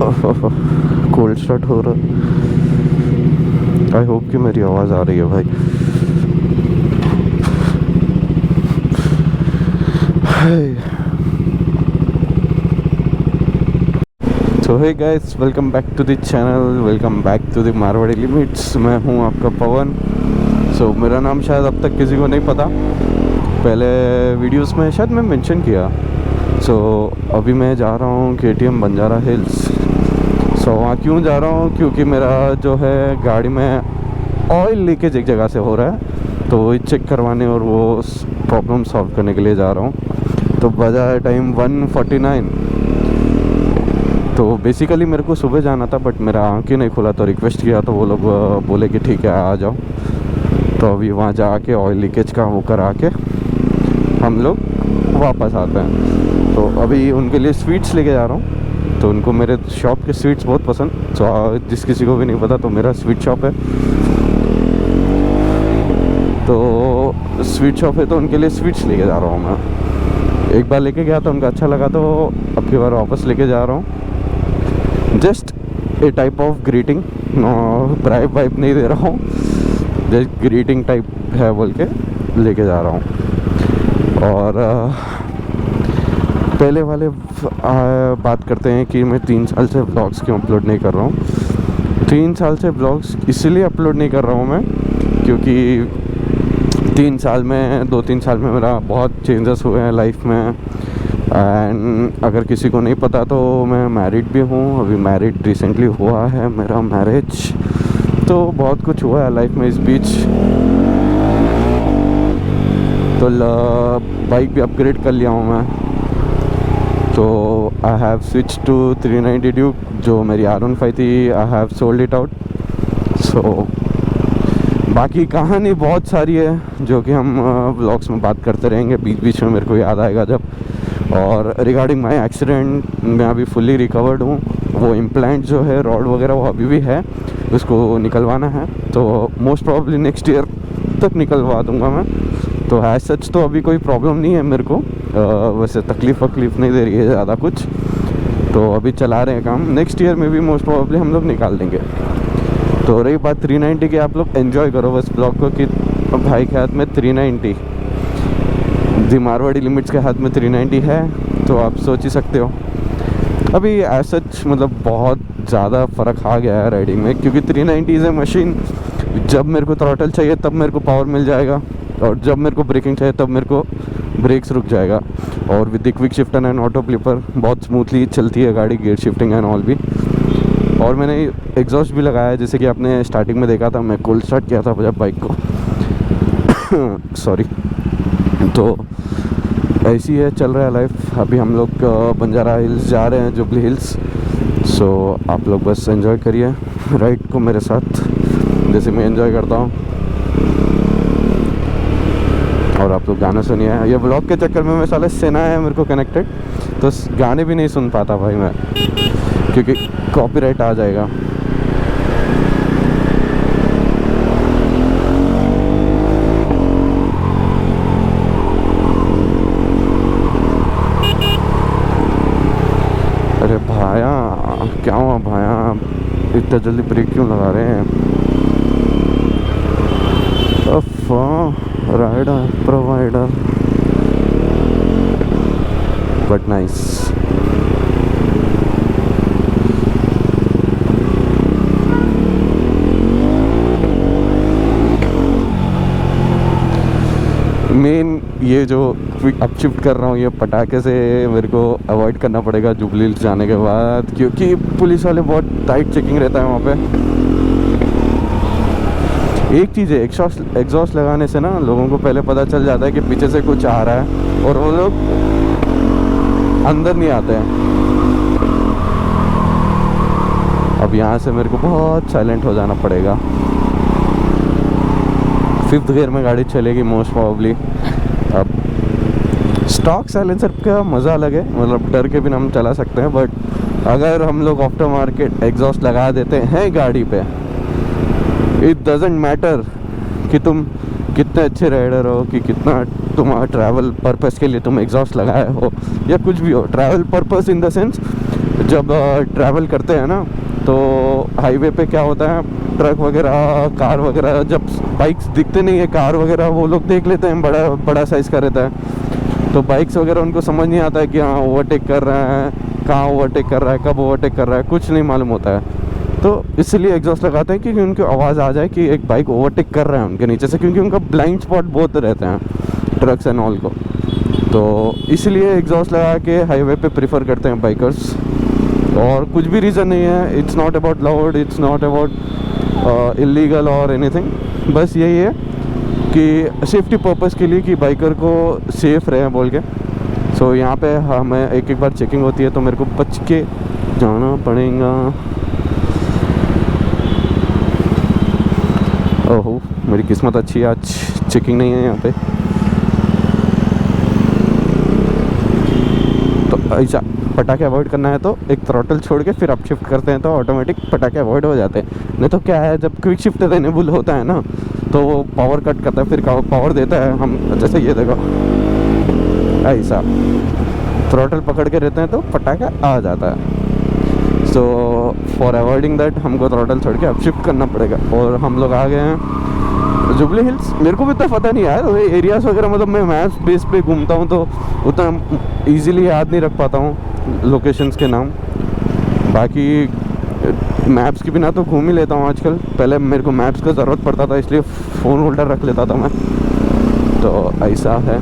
Cold start हो रहा। I hope कि मेरी आवाज़ आ रही है भाई। So hey guys, welcome back to the channel, welcome back to the Marwari limits. मैं हूं आपका पवन। सो मेरा नाम शायद अब तक किसी को नहीं पता, पहले वीडियोस में शायद मैं मेंशन किया। सो अभी मैं जा रहा हूं KTM बंजारा हिल्स। सो वहाँ क्यों जा रहा हूँ? क्योंकि मेरा जो है गाड़ी में ऑयल लीकेज एक जगह से हो रहा है, तो वही चेक करवाने और वो प्रॉब्लम सॉल्व करने के लिए जा रहा हूँ। तो बजा है टाइम 1:49। तो बेसिकली मेरे को सुबह जाना था, बट मेरा आँख ही नहीं खुला, तो रिक्वेस्ट किया तो वो लोग बोले कि ठीक है आ जाओ। तो अभी वहाँ जाके ऑयल लीकेज का वो करा के हम लोग वापस आते हैं। तो अभी उनके लिए स्वीट्स लेके जा रहा हूँ। तो उनको मेरे शॉप के स्वीट्स बहुत पसंद। तो जिस किसी को भी नहीं पता तो मेरा स्वीट शॉप है, तो स्वीट शॉप है, तो उनके लिए स्वीट्स लेके जा रहा हूँ मैं। एक बार लेके गया तो उनका अच्छा लगा, तो अब की बार वापस लेके जा रहा हूँ। Just a type of greeting, bribe vibe नहीं दे रहा हूँ, जस्ट ग्रीटिंग टाइप है बोल के लेके जा रहा हूँ। और पहले वाले बात करते हैं कि मैं 3 साल से ब्लॉग्स क्यों अपलोड नहीं कर रहा हूँ। 3 साल से ब्लॉग्स इसलिए अपलोड नहीं कर रहा हूँ मैं, क्योंकि 2-3 साल में मेरा बहुत चेंजेस हुए हैं लाइफ में। एंड अगर किसी को नहीं पता तो मैं मैरिड भी हूँ, अभी मैरिड रिसेंटली हुआ है मेरा मैरिज। तो बहुत कुछ हुआ है लाइफ में इस बीच। तो बाइक भी अपग्रेड कर लिया हूँ मैं। तो I have switch to 390 Duke, जो मेरी R15 थी। I have sold it out. So बाकी कहानी बहुत सारी है जो कि हम व्लॉग्स में बात करते रहेंगे, बीच बीच में मेरे को याद आएगा जब। और रिगार्डिंग माय एक्सीडेंट, मैं अभी फुल्ली रिकवर्ड हूँ। वो इम्प्लांट जो है, रॉड वगैरह, वो अभी भी है, उसको निकलवाना है। तो मोस्ट प्रॉब्ली नेक्स्ट ईयर तक निकलवा दूंगा मैं। तो एज सच तो अभी कोई प्रॉब्लम नहीं है मेरे को, वैसे तकलीफ़ नहीं दे रही है ज़्यादा कुछ। तो अभी चला रहे हैं काम, नेक्स्ट ईयर में भी मोस्ट प्रॉब्ली हम लोग निकाल देंगे। तो रही बात 390 की, आप लोग एंजॉय करो बस ब्लॉग को। कि भाई के हाथ में 390, दी मारवाड़ी लिमिट्स के हाथ में 390 है, तो आप सोच ही सकते हो। अभी एज सच मतलब बहुत ज़्यादा फ़र्क आ गया है राइडिंग में, क्योंकि 390 इज़ ए मशीन। जब मेरे को थ्रॉटल चाहिए तब मेरे को पावर मिल जाएगा, और जब मेरे को ब्रेकिंग चाहिए तब मेरे को ब्रेक्स रुक जाएगा। और with the quick shifter and auto flipper बहुत स्मूथली चलती है गाड़ी, गियर शिफ्टिंग एंड ऑल भी। और मैंने एग्जॉस्ट भी लगाया है, जैसे कि आपने स्टार्टिंग में देखा था, मैं कोल्ड स्टार्ट किया था जब बाइक को। सॉरी। तो ऐसी है, चल रहा है लाइफ। अभी हम लोग बंजारा हिल्स जा रहे हैं, जुबली हिल्स। सो आप लोग बस एंजॉय करिए राइड को मेरे साथ, जैसे मैं एंजॉय करता हूँ। और आप लोग गाना सुनिए। ये ब्लॉग के चक्कर में मैं साले सेना है मेरे को कनेक्टेड, तो गाने भी नहीं सुन पाता भाई मैं, क्योंकि कॉपीराइट आ जाएगा। अरे भाया, क्या हुआ भाया, इतना जल्दी ब्रेक क्यों लगा रहे हैं? Rider provider, but nice. Main ये जो अपशिफ्ट कर रहा हूँ, ये पटाखे से मेरे को अवॉइड करना पड़ेगा जुबली हिल्स जाने के बाद, क्योंकि पुलिस वाले बहुत टाइट चेकिंग रहता है वहाँ पे। एक चीज़ है, एग्जॉस्ट लगाने से ना लोगों को पहले पता चल जाता है कि पीछे से कुछ आ रहा है, और वो लोग अंदर नहीं आते हैं। अब यहाँ से मेरे को बहुत साइलेंट हो जाना पड़ेगा। 5th गियर में गाड़ी चलेगी मोस्ट प्रॉब्ली। अब स्टॉक साइलेंसर का मज़ा अलग है, मतलब डर के बिना हम चला सकते हैं। बट अगर हम लोग आफ्टर मार्केट एग्जॉस्ट लगा देते हैं गाड़ी पे, इट डजेंट मैटर कि तुम कितने अच्छे राइडर हो, कि कितना तुम्हारा ट्रैवल पर्पस के लिए तुम एग्जॉस्ट लगाए हो, या कुछ भी हो। Travel purpose in the sense जब ट्रैवल करते हैं ना तो हाईवे पे क्या होता है, ट्रक वगैरह कार वगैरह, जब बाइक्स दिखते नहीं है, कार वगैरह वो लोग देख लेते हैं बड़ा बड़ा साइज़ का रहता है, तो बाइक्स वगैरह उनको समझ नहीं आता है कि हाँ ओवरटेक कर रहा है, कहाँ ओवरटेक कर रहा है, कब ओवरटेक कर रहा है, कुछ नहीं मालूम होता है। तो इसलिए एग्जॉस्ट लगाते हैं कि उनको आवाज़ आ जाए कि एक बाइक ओवरटेक कर रहा है उनके नीचे से, क्योंकि उनका ब्लाइंड स्पॉट बहुत रहते हैं ट्रक्स एंड ऑल को। तो इसलिए एग्जॉस्ट लगा के हाईवे पे प्रीफर करते हैं बाइकर्स, और कुछ भी रीज़न नहीं है। It's not about loud, it's not about illegal और एनीथिंग, बस यही है कि सेफ्टी पर्पस के लिए कि बाइकर को सेफ रहे बोल के। सो यहाँ पे हमें एक बार चेकिंग होती है तो मेरे को बच के जाना पड़ेगा। ओहो, मेरी किस्मत अच्छी है, आज चेकिंग नहीं है यहाँ पे। तो ऐसा पटाखे अवॉइड करना है तो एक थ्रॉटल छोड़ के फिर अप शिफ्ट करते हैं तो ऑटोमेटिक पटाखे अवॉइड हो जाते हैं। नहीं तो क्या है, जब क्विक शिफ्ट इनेबल होता है ना तो वो पावर कट करता है, फिर पावर देता है। हम जैसे ये देखो ऐसा थ्रॉटल पकड़ के रहते हैं तो पटाखा आ जाता है। सो फॉर अवॉइडिंग दैट हमको थ्रॉटल छोड़ के अप शिफ्ट करना पड़ेगा। और हम लोग आ गए हैं जुबली हिल्स। मेरे को भी इतना पता नहीं यार एरियाज़ वगैरह, मतलब मैं मैप्स बेस पे घूमता हूँ तो उतना ईजिली याद नहीं रख पाता हूँ लोकेशंस के नाम। बाकी मैप्स के बिना तो घूम ही लेता हूँ आजकल। पहले मेरे को मैप्स का ज़रूरत पड़ता था इसलिए फ़ोन होल्डर रख लेता था मैं, तो ऐसा है।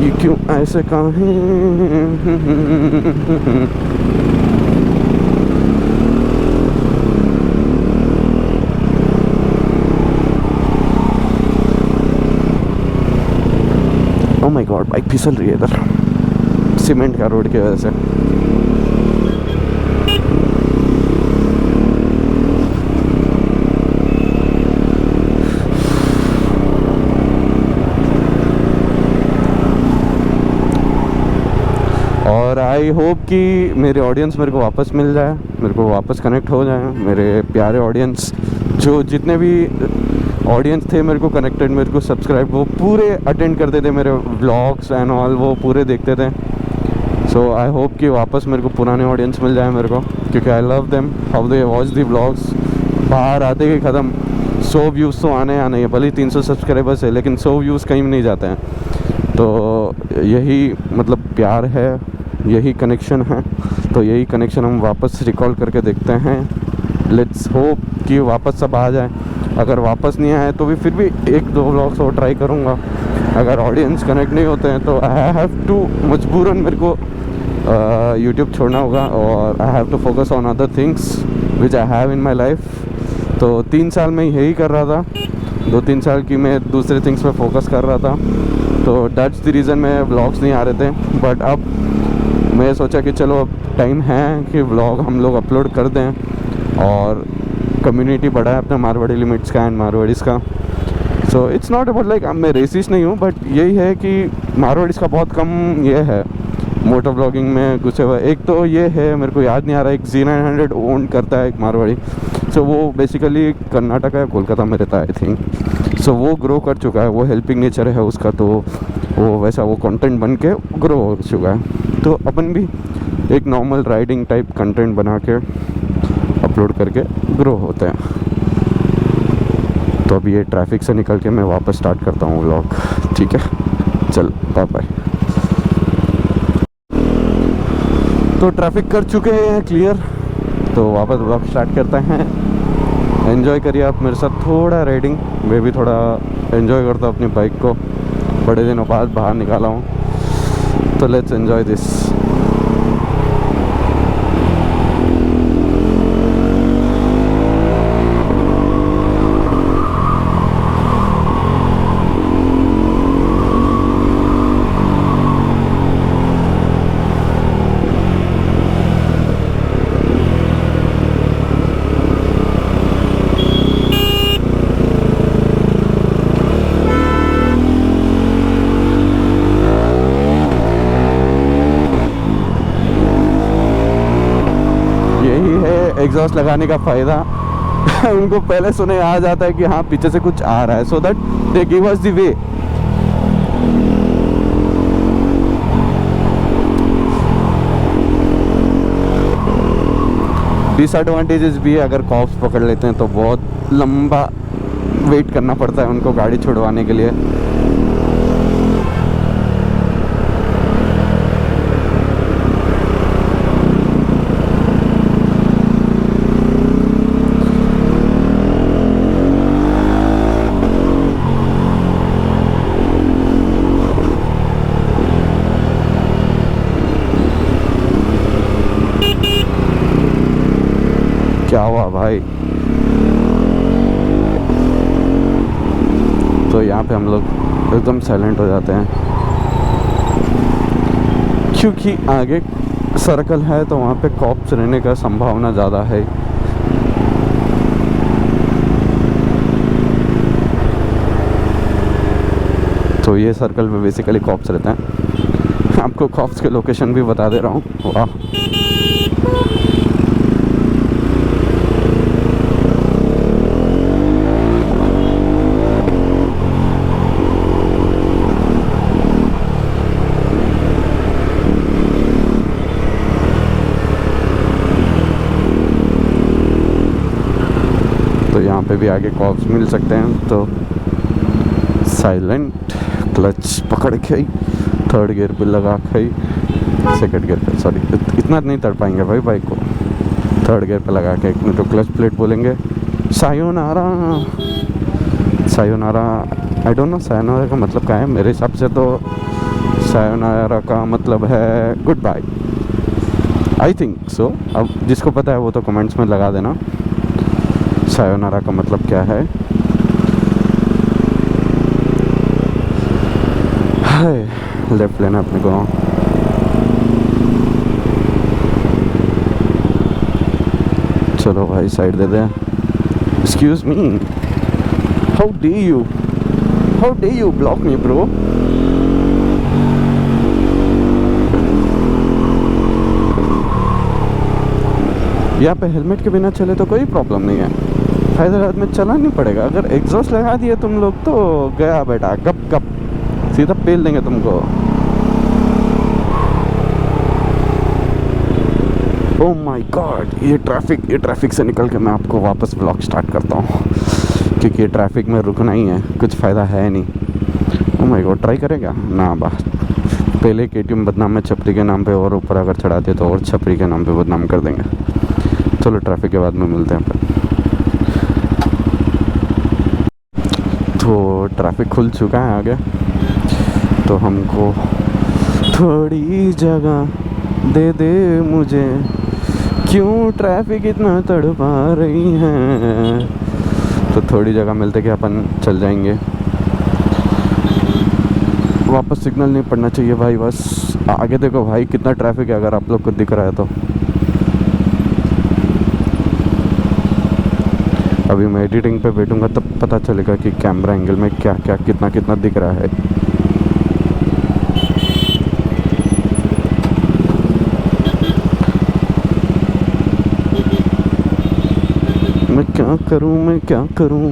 ये क्यों ऐसे कहाँ ओह माय गॉड, बाइक फिसल रही है इधर सीमेंट का रोड की वजह से। और आई होप कि मेरे ऑडियंस मेरे को वापस मिल जाए, मेरे को वापस कनेक्ट हो जाए। मेरे प्यारे ऑडियंस, जो जितने भी ऑडियंस थे मेरे को कनेक्टेड, मेरे को सब्सक्राइब, वो पूरे अटेंड करते थे मेरे व्लॉग्स एंड ऑल, वो पूरे देखते थे। सो आई होप कि वापस मेरे को पुराने ऑडियंस मिल जाए मेरे को, क्योंकि I love them how they watch the vlogs. बाहर आते ही ख़त्म, 100 व्यूज़ तो आने है, भले ही 300 सब्सक्राइबर्स है, लेकिन 100 व्यूज़ कहीं नहीं जाते हैं। तो यही मतलब प्यार है, यही कनेक्शन है। तो यही कनेक्शन हम वापस रिकॉल करके देखते हैं। लेट्स होप कि वापस सब आ जाए। अगर वापस नहीं आए तो भी फिर भी 1-2 व्लॉग्स और ट्राई करूँगा। अगर ऑडियंस कनेक्ट नहीं होते हैं तो आई हैव टू, मजबूरन मेरे को यूट्यूब छोड़ना होगा, और I have to focus on other things which I have in my life. तो 3 साल में यही कर रहा था, 2-3 साल की मैं दूसरे थिंग्स पे फोकस कर रहा था, तो दैट्स द रीज़न में व्लॉग्स नहीं आ रहे थे। बट अब मैं सोचा कि चलो अब टाइम है कि व्लॉग हम लोग अपलोड कर दें और कम्युनिटी बढ़ाए अपने मारवाड़ी लिमिट्स का एंड मारवाड़ीज़ का। So it's not about like मैं रेसिस्ट नहीं हूँ, बट यही है कि मारवाड़ीज़ का बहुत कम ये है मोटर ब्लॉगिंग में घुसे हुए। एक तो ये है, मेरे को याद नहीं आ रहा, एक Z900 ओन करता है एक मारवाड़ी। सो वो बेसिकली कर्नाटक या कोलकाता में रहता है आई थिंक। सो वो ग्रो कर चुका है, वो हेल्पिंग नेचर है उसका, तो वो वैसा वो कंटेंट बन के ग्रो हो चुका है। तो अपन भी एक नॉर्मल राइडिंग टाइप कंटेंट बना के अपलोड करके ग्रो होते हैं। तो अभी ये ट्रैफिक से निकल के मैं वापस स्टार्ट करता हूँ व्लॉग, ठीक है? चल बाय बाय। तो ट्रैफिक कर चुके हैं क्लियर, तो वापस व्लॉग स्टार्ट करते हैं। एंजॉय करिए आप मेरे साथ थोड़ा राइडिंग, मैं भी थोड़ा एंजॉय करता हूँ अपनी बाइक को, बड़े दिनों बाद बाहर निकाला हूँ, तो लेट्स एंजॉय दिस। एग्जॉस्ट लगाने का फ़ायदा उनको पहले सुने आ जाता है कि हाँ पीछे से कुछ आ रहा है, so that they give us the way. Disadvantages भी है, अगर कॉप्स पकड़ लेते हैं तो बहुत लंबा वेट करना पड़ता है उनको गाड़ी छुड़वाने के लिए। क्या हुआ भाई? तो यहाँ पे हम लोग एकदम साइलेंट हो जाते हैं क्योंकि आगे सर्कल है तो वहाँ पे कॉप्स रहने का संभावना ज़्यादा है। तो ये सर्कल में बेसिकली कॉप्स रहते हैं। आपको कॉप्स के लोकेशन भी बता दे रहा हूँ। वाह, यहाँ पे भी आगे कॉप्स मिल सकते हैं। तो साइलेंट, क्लच पकड़ के ही थर्ड गियर पे लगा के ही, सेकंड गियर पे, सॉरी इतना नहीं तड़ पाएंगे भाई बाइक को, थर्ड गियर पे लगा के तो क्लच प्लेट बोलेंगे sayonara. Sayonara, I don't know sayonara का मतलब क्या है। मेरे हिसाब से तो सायोनारा का मतलब है goodbye, I think so. अब जिसको पता है वो तो कमेंट्स में लगा देना सायोनारा का मतलब क्या है। हाय, लेफ्ट लेना अपने को। चलो भाई side they they. Excuse me, how day you block me bro? यहाँ पे हेलमेट के बिना चले तो कोई प्रॉब्लम नहीं है, हैदराबाद में चला नहीं पड़ेगा। अगर एग्जॉस्ट लगा दिए तुम लोग तो गया बेटा, गप गप सीधा पेल देंगे तुमको। ओह माय गॉड, ये ट्रैफिक से निकल के मैं आपको वापस ब्लॉग स्टार्ट करता हूँ क्योंकि ये ट्रैफिक में रुकना ही है, कुछ फ़ायदा है नहीं। ओह माय गॉड, ट्राई करेगा ना बात। पहले KTM बदनाम है छपरी के नाम पे, और ऊपर अगर चढ़ा दिए तो और छपरी के नाम पे बदनाम कर देंगे। चलो ट्रैफिक के बाद में मिलते हैं फिर। तो ट्रैफिक खुल चुका है आगे, तो हमको थोड़ी जगह दे दे मुझे, क्यों ट्रैफिक इतना तड़पा रही है। तो थोड़ी जगह मिलते कि अपन चल जाएंगे। वापस सिग्नल नहीं पड़ना चाहिए भाई, बस आगे देखो भाई कितना ट्रैफिक है, अगर आप लोग को दिख रहा है तो। अभी मैं एडिटिंग पे बैठूंगा तब पता चलेगा कि कैमरा एंगल में क्या क्या कितना दिख रहा है। मैं क्या करूं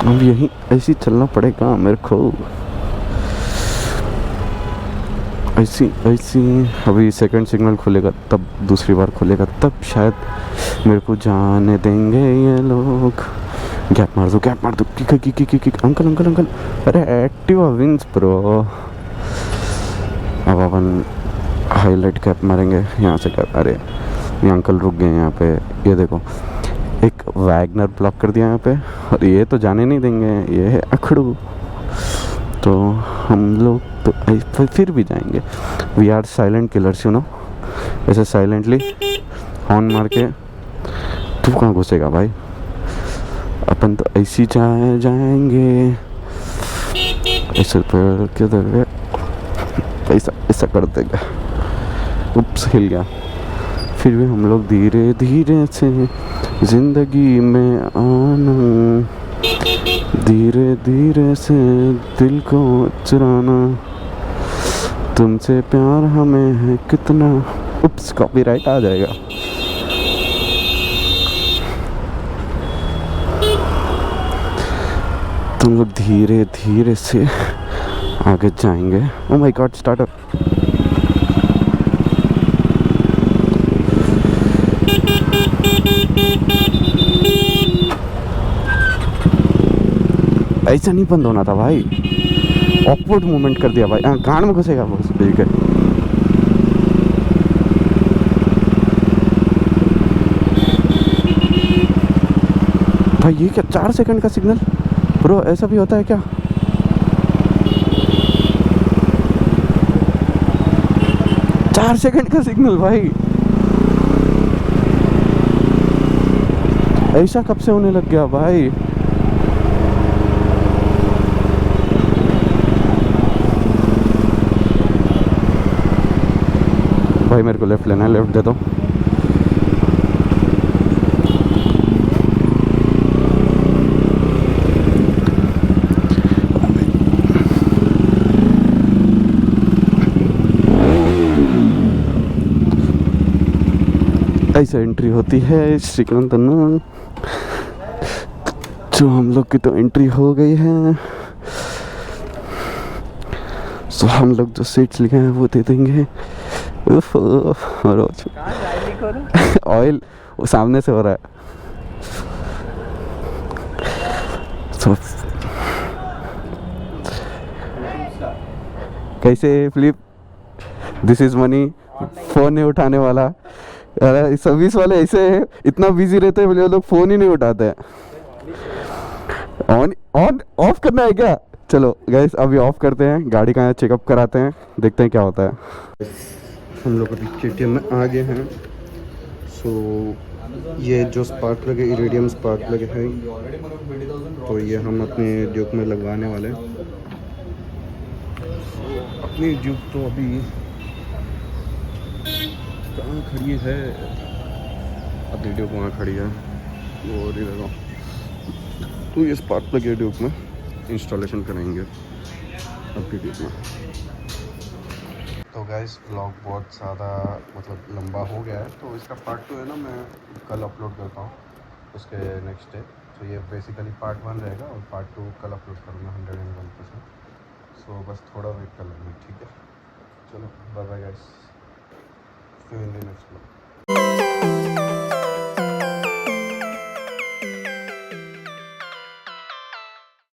अब यही ऐसी चलना पड़ेगा मेरे को, ऐसी अभी सेकंड सिग्नल खुलेगा तब, दूसरी बार खुलेगा तब शायद मेरे को जाने देंगे ये लोग। गैप मार दो किक। अंकल, अरे एक्टिवा विंस ब्रो। अब अपन हाईलाइट कैप मारेंगे यहाँ से कैप। अरे ये अंकल रुक गए यहाँ पे, ये देखो एक वैगनर ब्लॉक कर दिया यहाँ पे, और ये तो जाने नहीं देंगे, ये है अखड़ू। तो हम लोग तो फिर भी जाएंगे। We are silent killers, you know. ऐसे साइलेंटली हॉर्न मार के, तू कहाँ घुसेगा भाई, अपन तो ऐसी जाएंगे ऐसे पैर किधर ऐसा कर देगा। उप्स, हिल गया। फिर भी हम लोग धीरे धीरे से जिंदगी में आना, धीरे धीरे से दिल को चुराना, तुमसे प्यार हमें है कितना। उप्स, कॉपीराइट आ जाएगा। तुम लोग धीरे धीरे से आगे जाएंगे। Oh my God, start up. ऐसा नहीं बंद होना था भाई, ऑकवर्ड मूवमेंट कर दिया भाई। कान में घुसेगा बस ठीक है। भाई ये क्या 4 सेकंड का सिग्नल ब्रो, ऐसा भी होता है क्या? चार सेकंड का सिग्नल भाई, ऐसा कब से होने लग गया भाई? भाई मेरे को लेफ्ट लेना है, लेफ्ट दे दो। ऐसे एंट्री होती है श्रीकांत, जो हम लोग की तो एंट्री हो गई है। सो हम लोग जो सीट्स लिखे हैं वो दे देंगे। ऑयल वो सामने से हो रहा है। so, कैसे flip, this is money, phone नहीं उठाने वाला। अरे सर्विस वाले ऐसे इतना बिजी रहते हैं, वो लोग फोन ही नहीं उठाते हैं। ऑन ऑन ऑफ करना है क्या? चलो गाइस अभी ऑफ करते हैं, गाड़ी का चेकअप कराते हैं, देखते हैं क्या होता है। हम लोग अभी KTM में आ गए हैं। सो ये जो स्पार्क प्लग है, इरिडियम स्पार्क प्लग है, तो ये हम अपने ड्यूक में लगवाने वाले हैं। अपनी ड्यूक तो अभी कहाँ खड़ी है? अपनी ड्यूक वहाँ खड़ी है, वो देखो। तो ये स्पार्क प्लग है ड्यूक में, इंस्टॉलेशन करेंगे अपनी ड्यूक में। तो गाइस व्लॉग बहुत ज़्यादा मतलब लंबा हो गया है, तो इसका पार्ट 2 है ना, मैं कल अपलोड करता हूँ उसके नेक्स्ट डे। तो ये बेसिकली पार्ट 1 रहेगा और पार्ट 2 कल अपलोड करूँगा 101%। सो बस थोड़ा वेट कर लेंगे, ठीक है? चलो bye bye guys, see you in the next vlog.